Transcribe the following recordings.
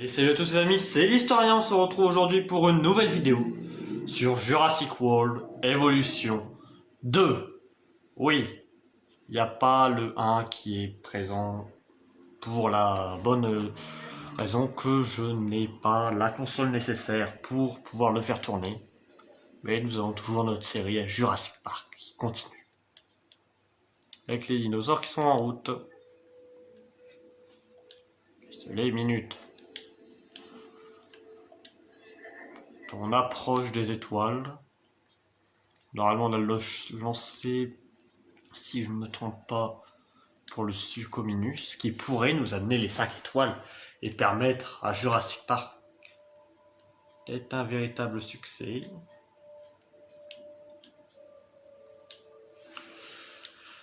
Et salut à tous les amis, c'est l'Historien, on se retrouve aujourd'hui pour une nouvelle vidéo sur Jurassic World Evolution 2. Oui, il n'y a pas le 1 qui est présent pour la bonne raison que je n'ai pas la console nécessaire pour pouvoir le faire tourner. Mais nous avons toujours notre série à Jurassic Park qui continue. Avec les dinosaures qui sont en route. Les minutes. On approche des étoiles. Normalement, on a lancé, si je ne me trompe pas, pour le Suchominus, qui pourrait nous amener les 5 étoiles et permettre à Jurassic Park d'être un véritable succès.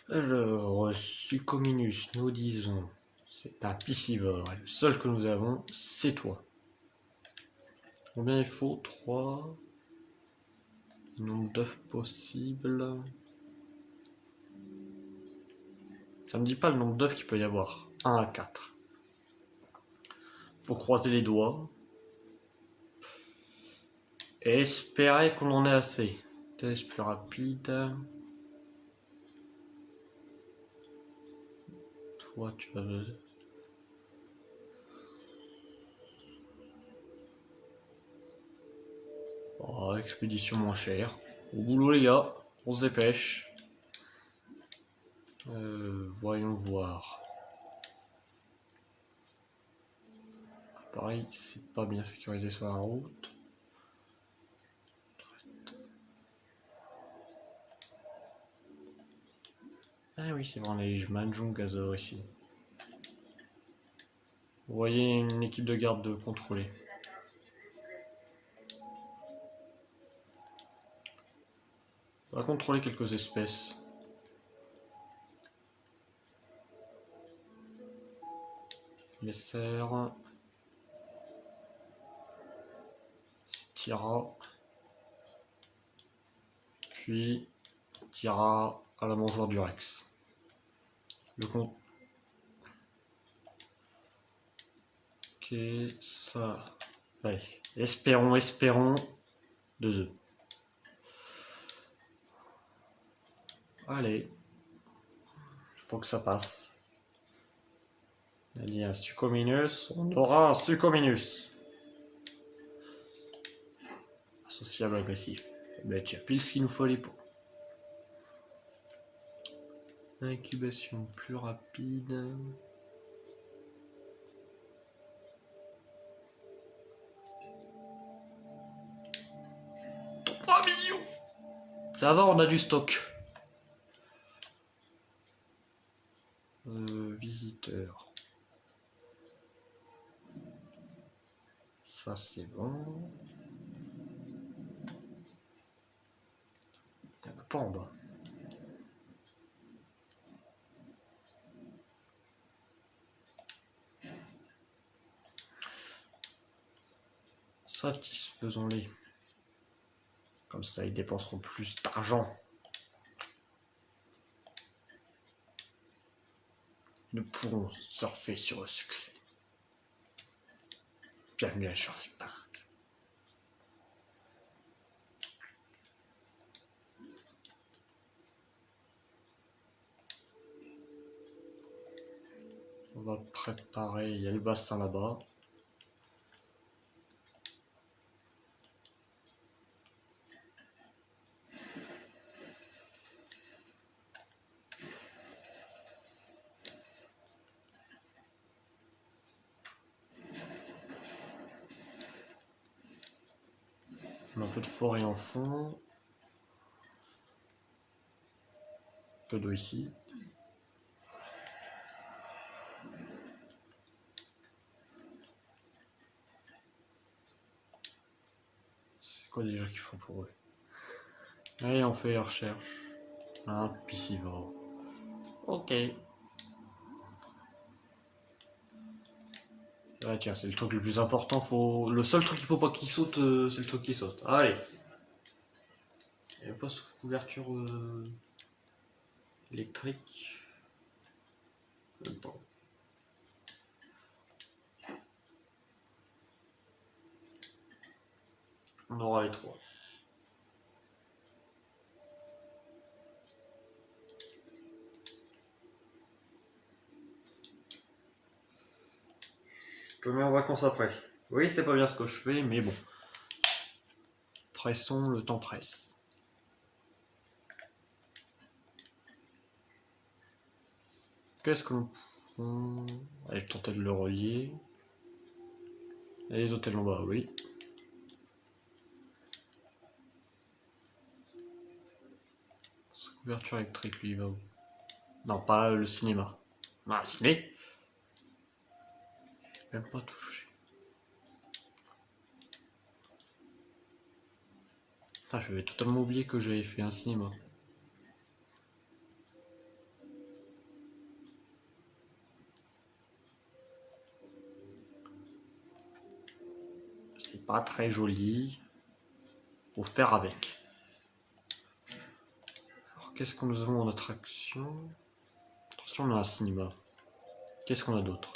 Alors, Suchominus, nous disons, c'est un piscivore. Le seul que nous avons, c'est toi. Combien il faut? 3. Nombre d'œufs possibles. Ça ne me dit pas le nombre d'œufs qu'il peut y avoir. 1 à 4. Faut croiser les doigts. Et espérer qu'on en ait assez. Test plus rapide. Toi, tu vas... Oh, expédition moins chère. Au boulot les gars, on se dépêche. Voyons voir. Pareil, c'est pas bien sécurisé sur la route. Ah oui, c'est vrai, on a les Manjung Gazor ici. Vous voyez une équipe de garde de contrôler. On va contrôler quelques espèces. Les cerfs. Tira. Puis Tira à la mangeoire du Rex. Le compte. Ok, ça. Allez, espérons 2 œufs. Allez, faut que ça passe. On a dit un Suchominus, on aura un Suchominus. Associable agressif. Ben, tu as pile ce qu'il nous faut les pots. Incubation plus rapide. Oh, millions. Ça va, on a du stock. Visiteur. Ça c'est bon. Il n'y en a pas en bas. Satisfaisons-les. Comme ça, ils dépenseront plus d'argent. Nous pourrons surfer sur le succès. Bienvenue à Jurassic Park. On va préparer, il y a le bassin là-bas. On a un peu de forêt en fond. Un peu d'eau ici. C'est quoi déjà qu'il faut pour eux? Allez, on fait la recherche. Un piscivore. Ok. Ah tiens, c'est le truc le plus important. Le seul truc qu'il faut pas qu'il saute, c'est le truc qui saute. Allez. Il n'y a pas sous couverture électrique. Bon. On aura les 3. Je te mets en vacances après. Oui, c'est pas bien ce que je fais, mais bon. Pressons, le temps presse. Qu'est-ce que l'on peut... Allez, je tentais de le relier. Et les hôtels en bas, oui. Sa couverture électrique, lui, il va où? Non, pas le cinéma. Ah, ciné. Même pas touché. Ah, j'avais totalement oublié que j'avais fait un cinéma. C'est pas très joli. Faut faire avec. Alors, qu'est-ce que nous avons en attraction? Attention, on a un cinéma. Qu'est-ce qu'on a d'autre?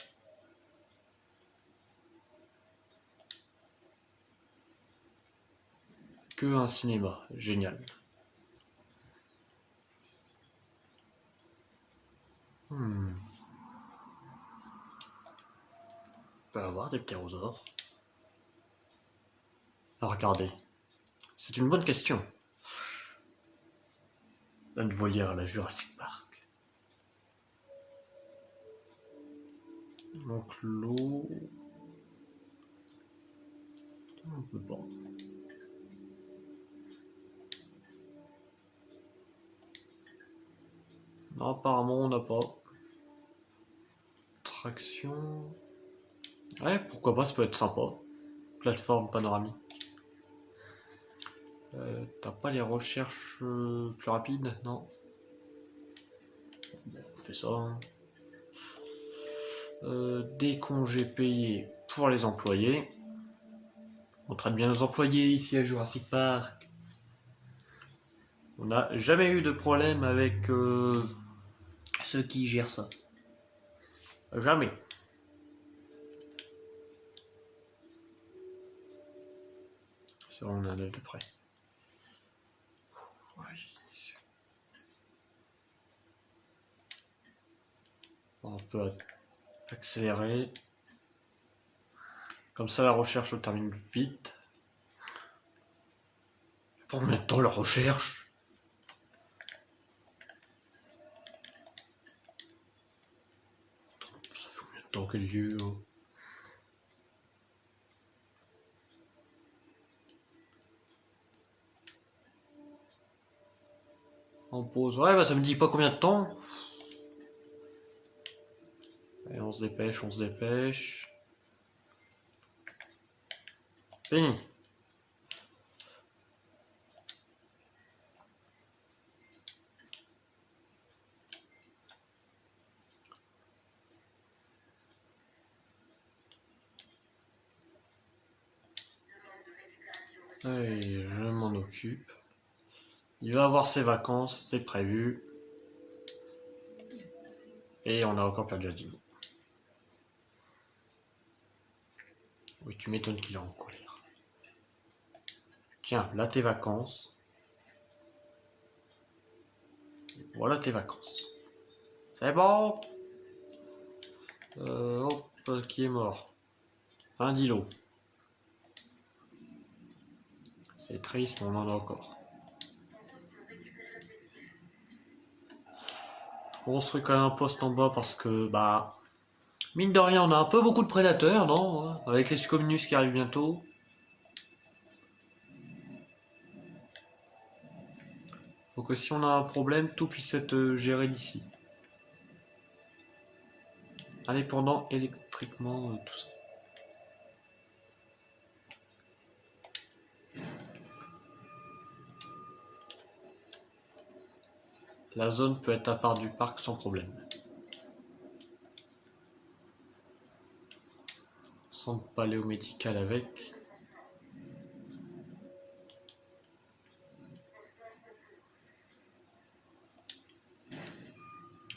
Que un cinéma. Génial. On peut avoir des ptérosaures. Ah, regardez. C'est une bonne question. Une volière à la Jurassic Park. Donc l'eau... On peut pas. Non, apparemment on n'a pas. Traction... Ouais, pourquoi pas, ça peut être sympa. Plateforme panoramique. T'as pas les recherches plus rapides, non? Bon, on fait ça. Hein. Des congés payés pour les employés. On traite bien nos employés ici à Jurassic Park. On n'a jamais eu de problème avec ceux qui gèrent ça. Jamais. C'est vrai, on a un œil de près. On peut accélérer. Comme ça, la recherche se termine vite. Pour combien de temps la recherche? Ça fait combien de temps qu'elle y est En pause. Ouais, bah ça me dit pas combien de temps. Allez, on se dépêche, on se dépêche. Fini. Allez, je m'en occupe. Il va avoir ses vacances, c'est prévu. Et on a encore perdu la dino. Oui, tu m'étonnes qu'il est en colère. Tiens, là tes vacances. Voilà tes vacances. C'est bon. Hop, qui est mort? Un dilo. C'est triste, mais on en a encore. On se fait quand même un poste en bas parce que, bah, mine de rien, on a un peu beaucoup de prédateurs, non? Avec les Succominus qui arrivent bientôt. Faut que si on a un problème, tout puisse être géré d'ici. Indépendant électriquement, tout ça. La zone peut être à part du parc sans problème. Centre paléomédical avec.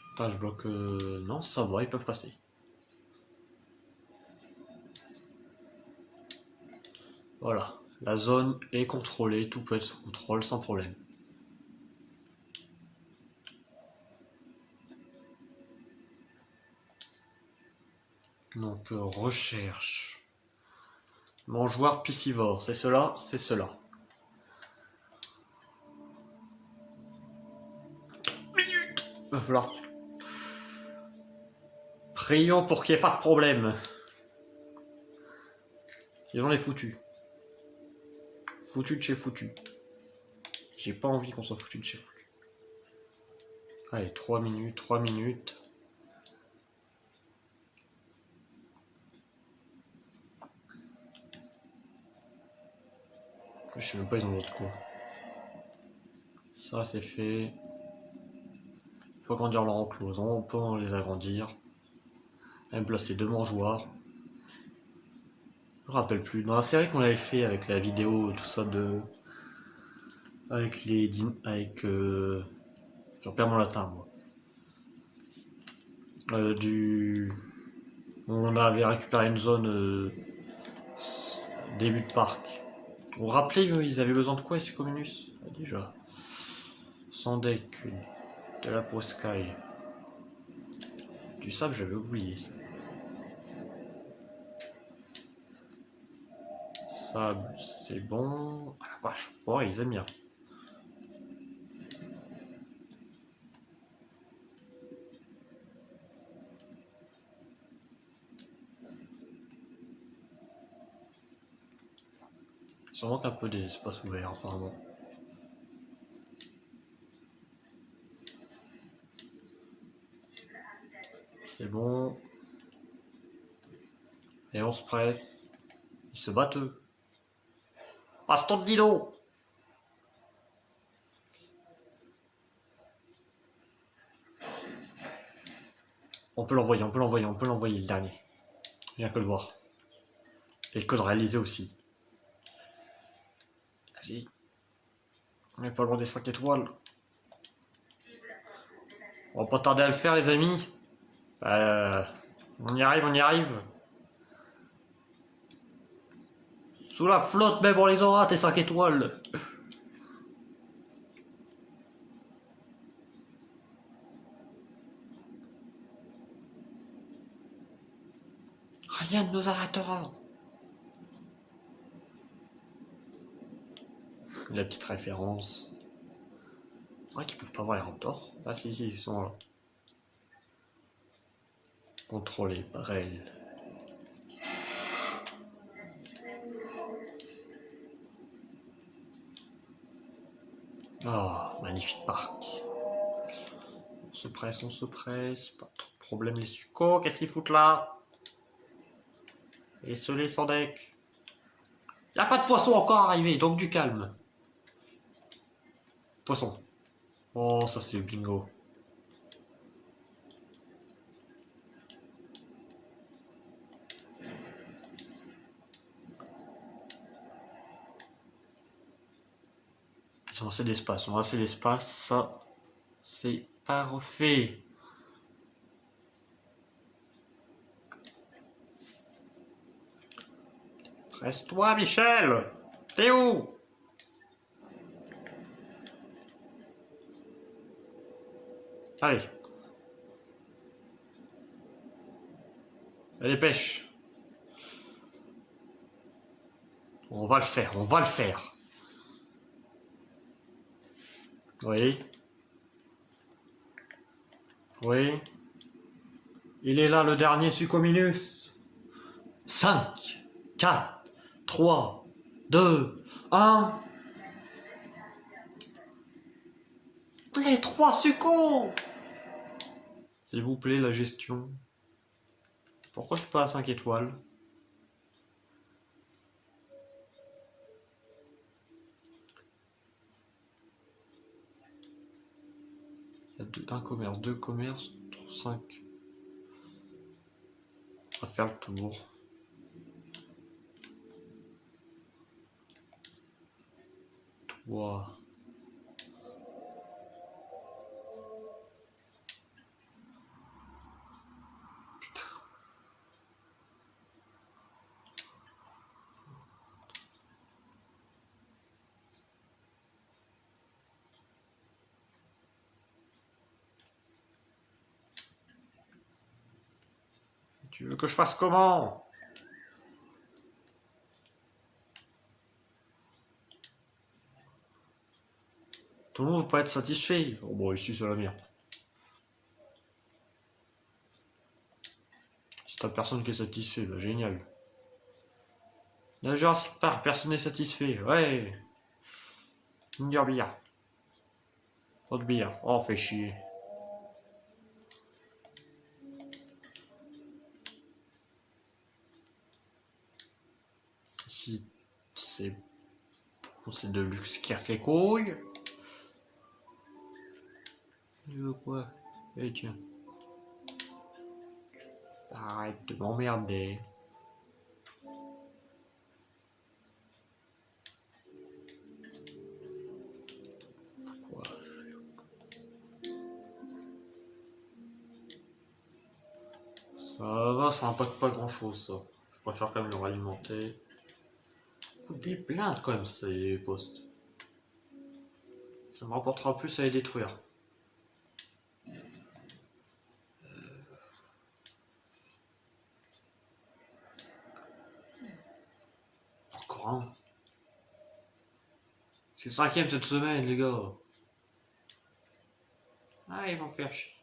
Putain, je bloque... Non, ça va, ils peuvent passer. Voilà. La zone est contrôlée, tout peut être sous contrôle sans problème. Donc recherche. Mangeoire piscivore, c'est cela, c'est cela. Minute. Voilà. Prions pour qu'il n'y ait pas de problème. Sinon on est foutu. Foutu de chez foutu. J'ai pas envie qu'on soit foutu de chez foutu. Allez, 3 minutes, 3 minutes. Je sais même pas, ils ont d'autres quoi. Ça c'est fait. Il faut agrandir leur encloison, on peut les agrandir. Même placer 2 mangeoires. Je me rappelle plus. Dans la série qu'on avait fait avec la vidéo, tout ça de. Avec les. Avec. J'en perds mon latin moi. On avait récupéré une zone début de parc. Vous vous rappelez, ils avaient besoin de quoi, ces communus? Déjà. Sandek, de la Sky. Du sable, j'avais oublié ça. Sable, c'est bon. Ah la vache, oh, ils aiment bien. Ça manque un peu des espaces ouverts, apparemment. C'est bon. Et on se presse. Ils se battent eux. Passe-ton de dino! On peut l'envoyer, on peut l'envoyer, on peut l'envoyer, le dernier. Je viens que le voir. Et le code réalisé aussi. Vas-y. On n'est pas loin des 5 étoiles. On va pas tarder à le faire, les amis. On y arrive, on y arrive. Sous la flotte, même on les aura, tes 5 étoiles. Rien ne nous arrêtera. La petite référence. C'est vrai qu'ils peuvent pas voir les raptors. Ah si, si, ils sont là. Contrôlé par elle. Oh, magnifique parc. On se presse. Pas trop de problème, les succos. Qu'est-ce qu'ils foutent là? Et se les sans deck. Y'a pas de poisson encore arrivé, donc du calme. Poisson. Oh, ça c'est le bingo. Ils ont assez d'espace, ça c'est parfait. Presse-toi, Michel. T'es où? Allez. Allez, pêche. On va le faire, on va le faire. Oui. Oui. Il est là, le dernier Succominus. 5, 4, 3, 2, 1. Les 3 succos. S'il vous plaît, la gestion. Pourquoi je suis pas à 5 étoiles? Il y a un commerce, 2 commerces, 5. On va faire le tour. Toi. Tu veux que je fasse comment? Tout le monde ne peut pas être satisfait. Oh bon, ici c'est la merde. Si t'as personne qui est satisfait, bah génial. Dans Jurassic Park, personne n'est satisfait. Ouais. Une bière. Autre bière. Oh, fait chier. Ici, c'est de luxe qui casse les couilles. Tu veux quoi? Eh tiens. Arrête de m'emmerder. Quoi? Ça va, ça impacte pas grand chose ça. Je préfère quand même leur alimenter. Des plaintes quand même ces postes. Ça me rapportera plus à les détruire. Encore un. C'est le 5e cette semaine les gars. Ah ils vont faire chier.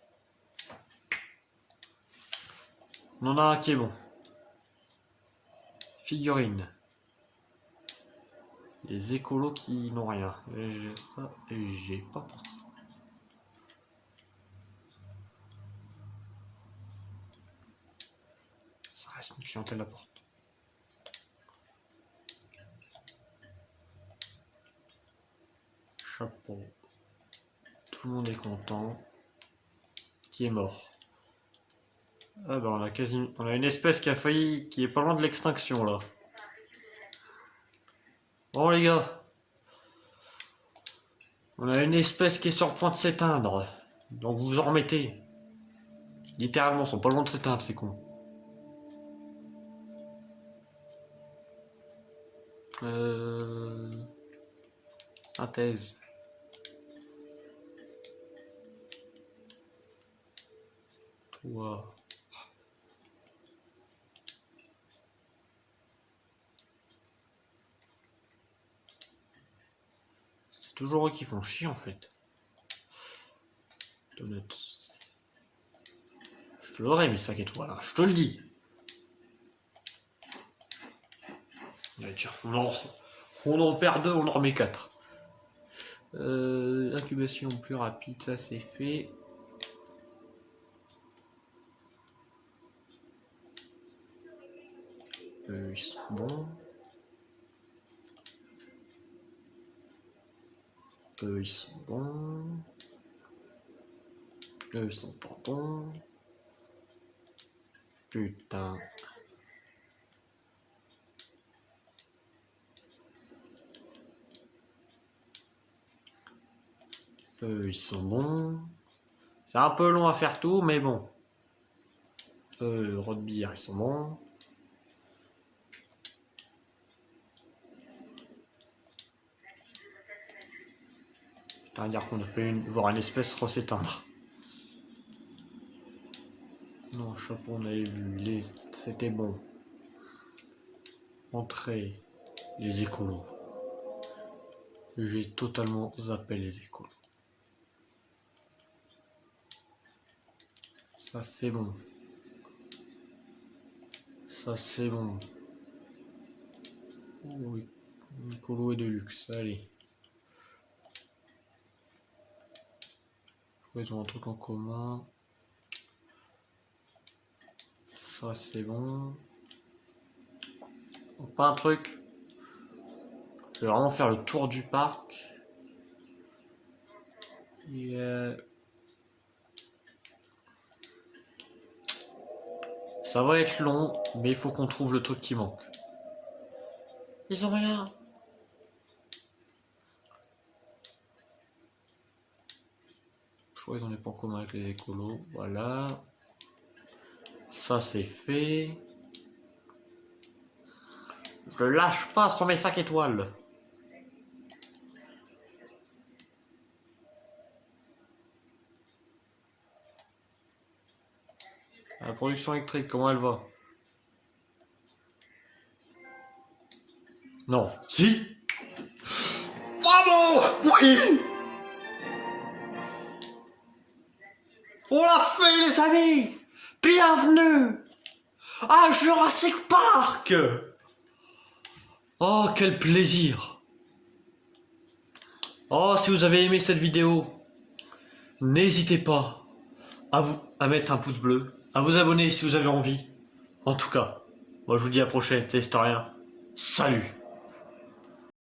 On en a un qui est bon. Figurine. Les écolos qui n'ont rien. Ça, j'ai pas pensé. Ça reste une clientèle à porte. Chapeau. Tout le monde est content. Qui est mort? Ah bah on a une espèce qui a failli, qui est pas loin de l'extinction là. Bon les gars. On a une espèce qui est sur le point de s'éteindre. Donc vous vous en remettez. Littéralement, ils sont pas loin de s'éteindre ces cons. Synthèse. Toi. C'est toujours eux qui font chier en fait. Donuts. Je te l'aurais mis 5 étoiles, hein, je te le dis. Allez, tiens, on en perd 2, on en remet 4. Incubation plus rapide, ça c'est fait. Ils sont bons. Ils sont bons. Ils sont pas bons. Putain. Ils sont bons. C'est un peu long à faire tout, mais bon. Rottbeer, ils sont bons. C'est-à-dire qu'on a fait voir une espèce s'éteindre. Non, chapeau, on avait vu. C'était bon. Entrée. Les écolos. J'ai totalement zappé les écolos. Ça c'est bon. Ça c'est bon. Oui. Écolo et de luxe. Allez. Ils ont un truc en commun. Ça c'est bon. Pas un truc. Je vais vraiment faire le tour du parc. Et ça va être long, mais il faut qu'on trouve le truc qui manque. Ils ont rien. Je crois qu'ils ont des points communs avec les écolos. Voilà. Ça c'est fait. Je lâche pas sur mes 5 étoiles. Ah La production électrique, comment elle va? Non. Si? Bravo! Oui! On l'a fait, les amis! Bienvenue à Jurassic Park! Oh, quel plaisir! Oh, si vous avez aimé cette vidéo, n'hésitez pas à mettre un pouce bleu, à vous abonner si vous avez envie. En tout cas, moi je vous dis à la prochaine, c'est historien. Salut!